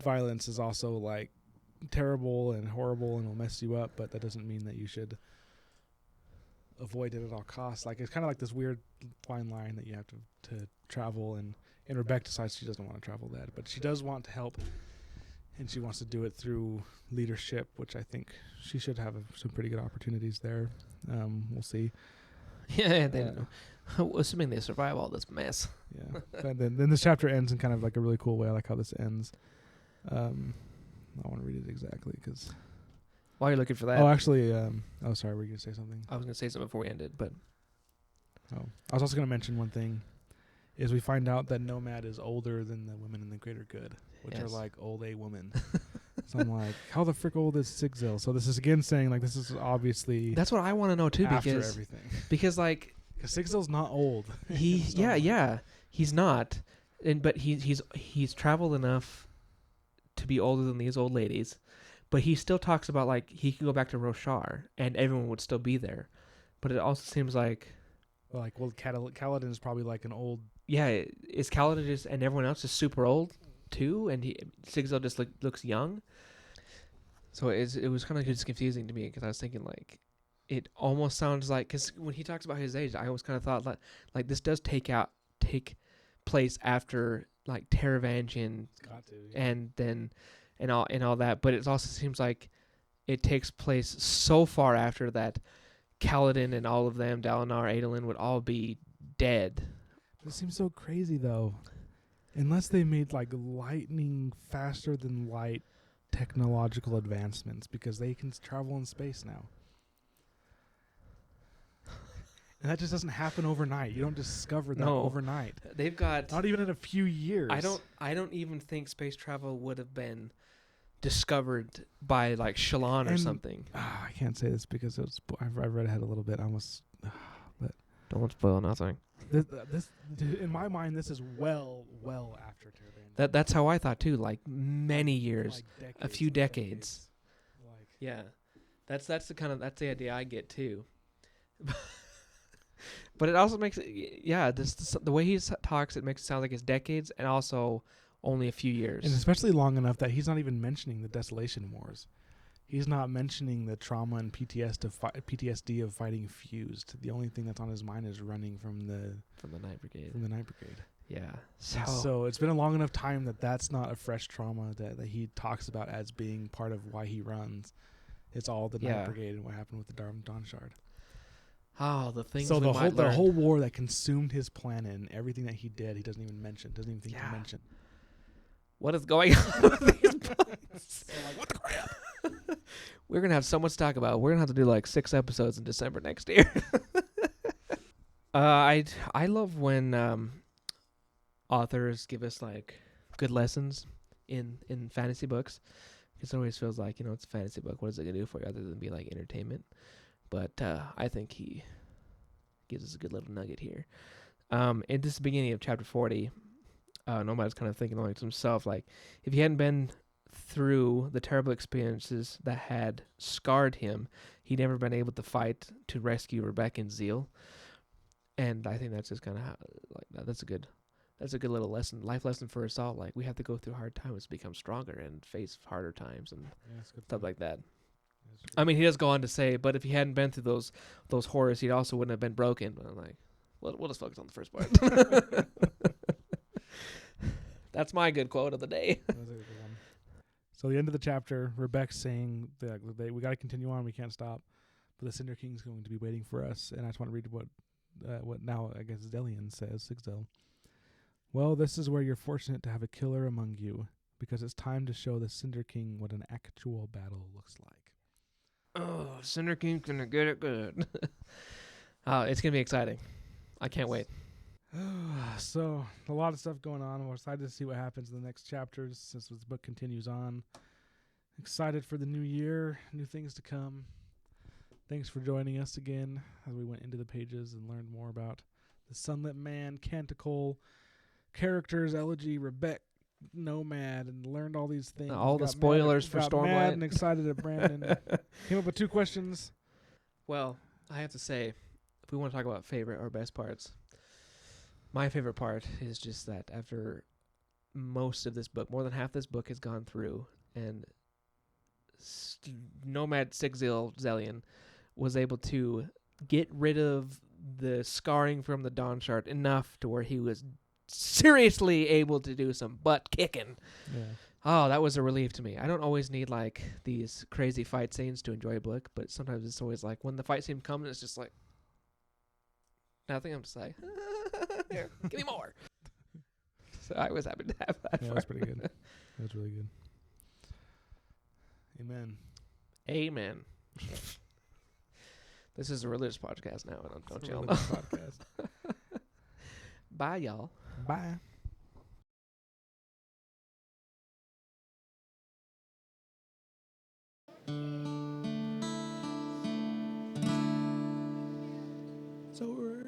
violence is also like terrible and horrible and will mess you up, but that doesn't mean that you should avoid it at all costs. Like, it's kind of like this weird fine line that you have to travel, and Rebeke decides she doesn't want to travel that, but she does want to help, and she wants to do it through leadership, which I think she should have some pretty good opportunities there. We'll see. Yeah, assuming they survive all this mess. Yeah. But then this chapter ends in kind of like a really cool way. I like how this ends. I want to read it exactly because... While you're looking for that... Oh, actually... sorry, were you going to say something? I was going to say something before we ended, but... Oh. I was also going to mention one thing, is we find out that Nomad is older than the women in the Greater Good, which are like old A women. So I'm like, how the frick old is Zeal? So this is again saying, like, this is obviously... That's what I want to know, too, after because... everything. Because, like... Because Zeal's not old. Yeah. He's not. But he's traveled enough to be older than these old ladies. But he still talks about, like, he can go back to Rosharan, and everyone would still be there. But it also seems like... Kaladin is probably like an old... Yeah, is Kaladin just... And everyone else is super old, too? And Zeal just looks young? So it was kind of just confusing to me, because I was thinking, like... It almost sounds like... Because when he talks about his age, I always kind of thought, like this does take place after, like, Taravangian... It's got to, yeah. And then... And all that, but it also seems like it takes place so far after that Kaladin and all of them, Dalinar, Adolin, would all be dead. It seems so crazy, though. Unless they made, like, lightning faster than light technological advancements, because they can travel in space now. And that just doesn't happen overnight. You don't discover that overnight. They've got... Not even in a few years. I don't even think space travel would have been discovered by, like, Shallan or something. I can't say this because I've read ahead a little bit. I almost... but don't spoil nothing. This in my mind, this is well after Taravangian. That's how I thought, too. Like, many years. Like a few decades. Like, yeah. That's the idea I get, too. But it also makes it, the way he talks, it makes it sound like it's decades and also only a few years. And especially long enough that he's not even mentioning the Desolation Wars. He's not mentioning the trauma and PTSD of fighting Fused. The only thing that's on his mind is running from the Night Brigade. Yeah. So it's been a long enough time that that's not a fresh trauma that he talks about as being part of why he runs. It's all the Night Brigade and what happened with the Dawn Shard. Oh, the things. So the whole war that consumed his planet and everything that he did, he doesn't even mention. Doesn't even think to mention. What is going on with these books? Like, what the crap? We're gonna have so much to talk about. We're gonna have to do like 6 episodes in December next year. I love when authors give us like good lessons in fantasy books. It always feels like, it's a fantasy book. What is it gonna do for you other than be like entertainment? But I think he gives us a good little nugget here. In this beginning of chapter 40, Nomad's kind of thinking like to himself, like, if he hadn't been through the terrible experiences that had scarred him, he'd never been able to fight to rescue Rebeke and Zeal. And I think that's just kind of that's a good little life lesson for us all. Like, we have to go through hard times to become stronger and face harder times and stuff like that. I mean, he does go on to say, but if he hadn't been through those horrors, he also wouldn't have been broken. But I'm like, we'll just focus on the first part. That's my good quote of the day. So the end of the chapter, Rebeke's saying that we got to continue on. We can't stop. But the Cinder King's going to be waiting for us. And I just want to read what now, I guess, Zelian says, Sigzel. Well, this is where you're fortunate to have a killer among you, because it's time to show the Cinder King what an actual battle looks like. Oh, Cinder King's going to get it good. It's going to be exciting. I can't wait. So, a lot of stuff going on. We're excited to see what happens in the next chapters since this book continues on. Excited for the new year, new things to come. Thanks for joining us again as we went into the pages and learned more about the Sunlit Man, Canticle, characters, Elegy, Rebeke, Nomad, and learned all these things. All the spoilers for Stormlight. Mad and excited at Brandon. Came up with 2 questions. Well, I have to say, if we want to talk about favorite or best parts, my favorite part is just that after most of this book, more than half this book has gone through, and Nomad Zelian was able to get rid of the scarring from the Dawn Shard enough to where he was seriously able to do some butt kicking. Yeah. Oh, that was a relief to me. I don't always need like these crazy fight scenes to enjoy a book, but sometimes it's always like when the fight scene comes, it's just like nothing. I'm just like, here, give me more. So I was happy to have that. Yeah, that was pretty good. That was really good. Amen. Amen. This is a religious podcast now. Don't y'all know? Podcast. Bye, y'all. Bye. It's over.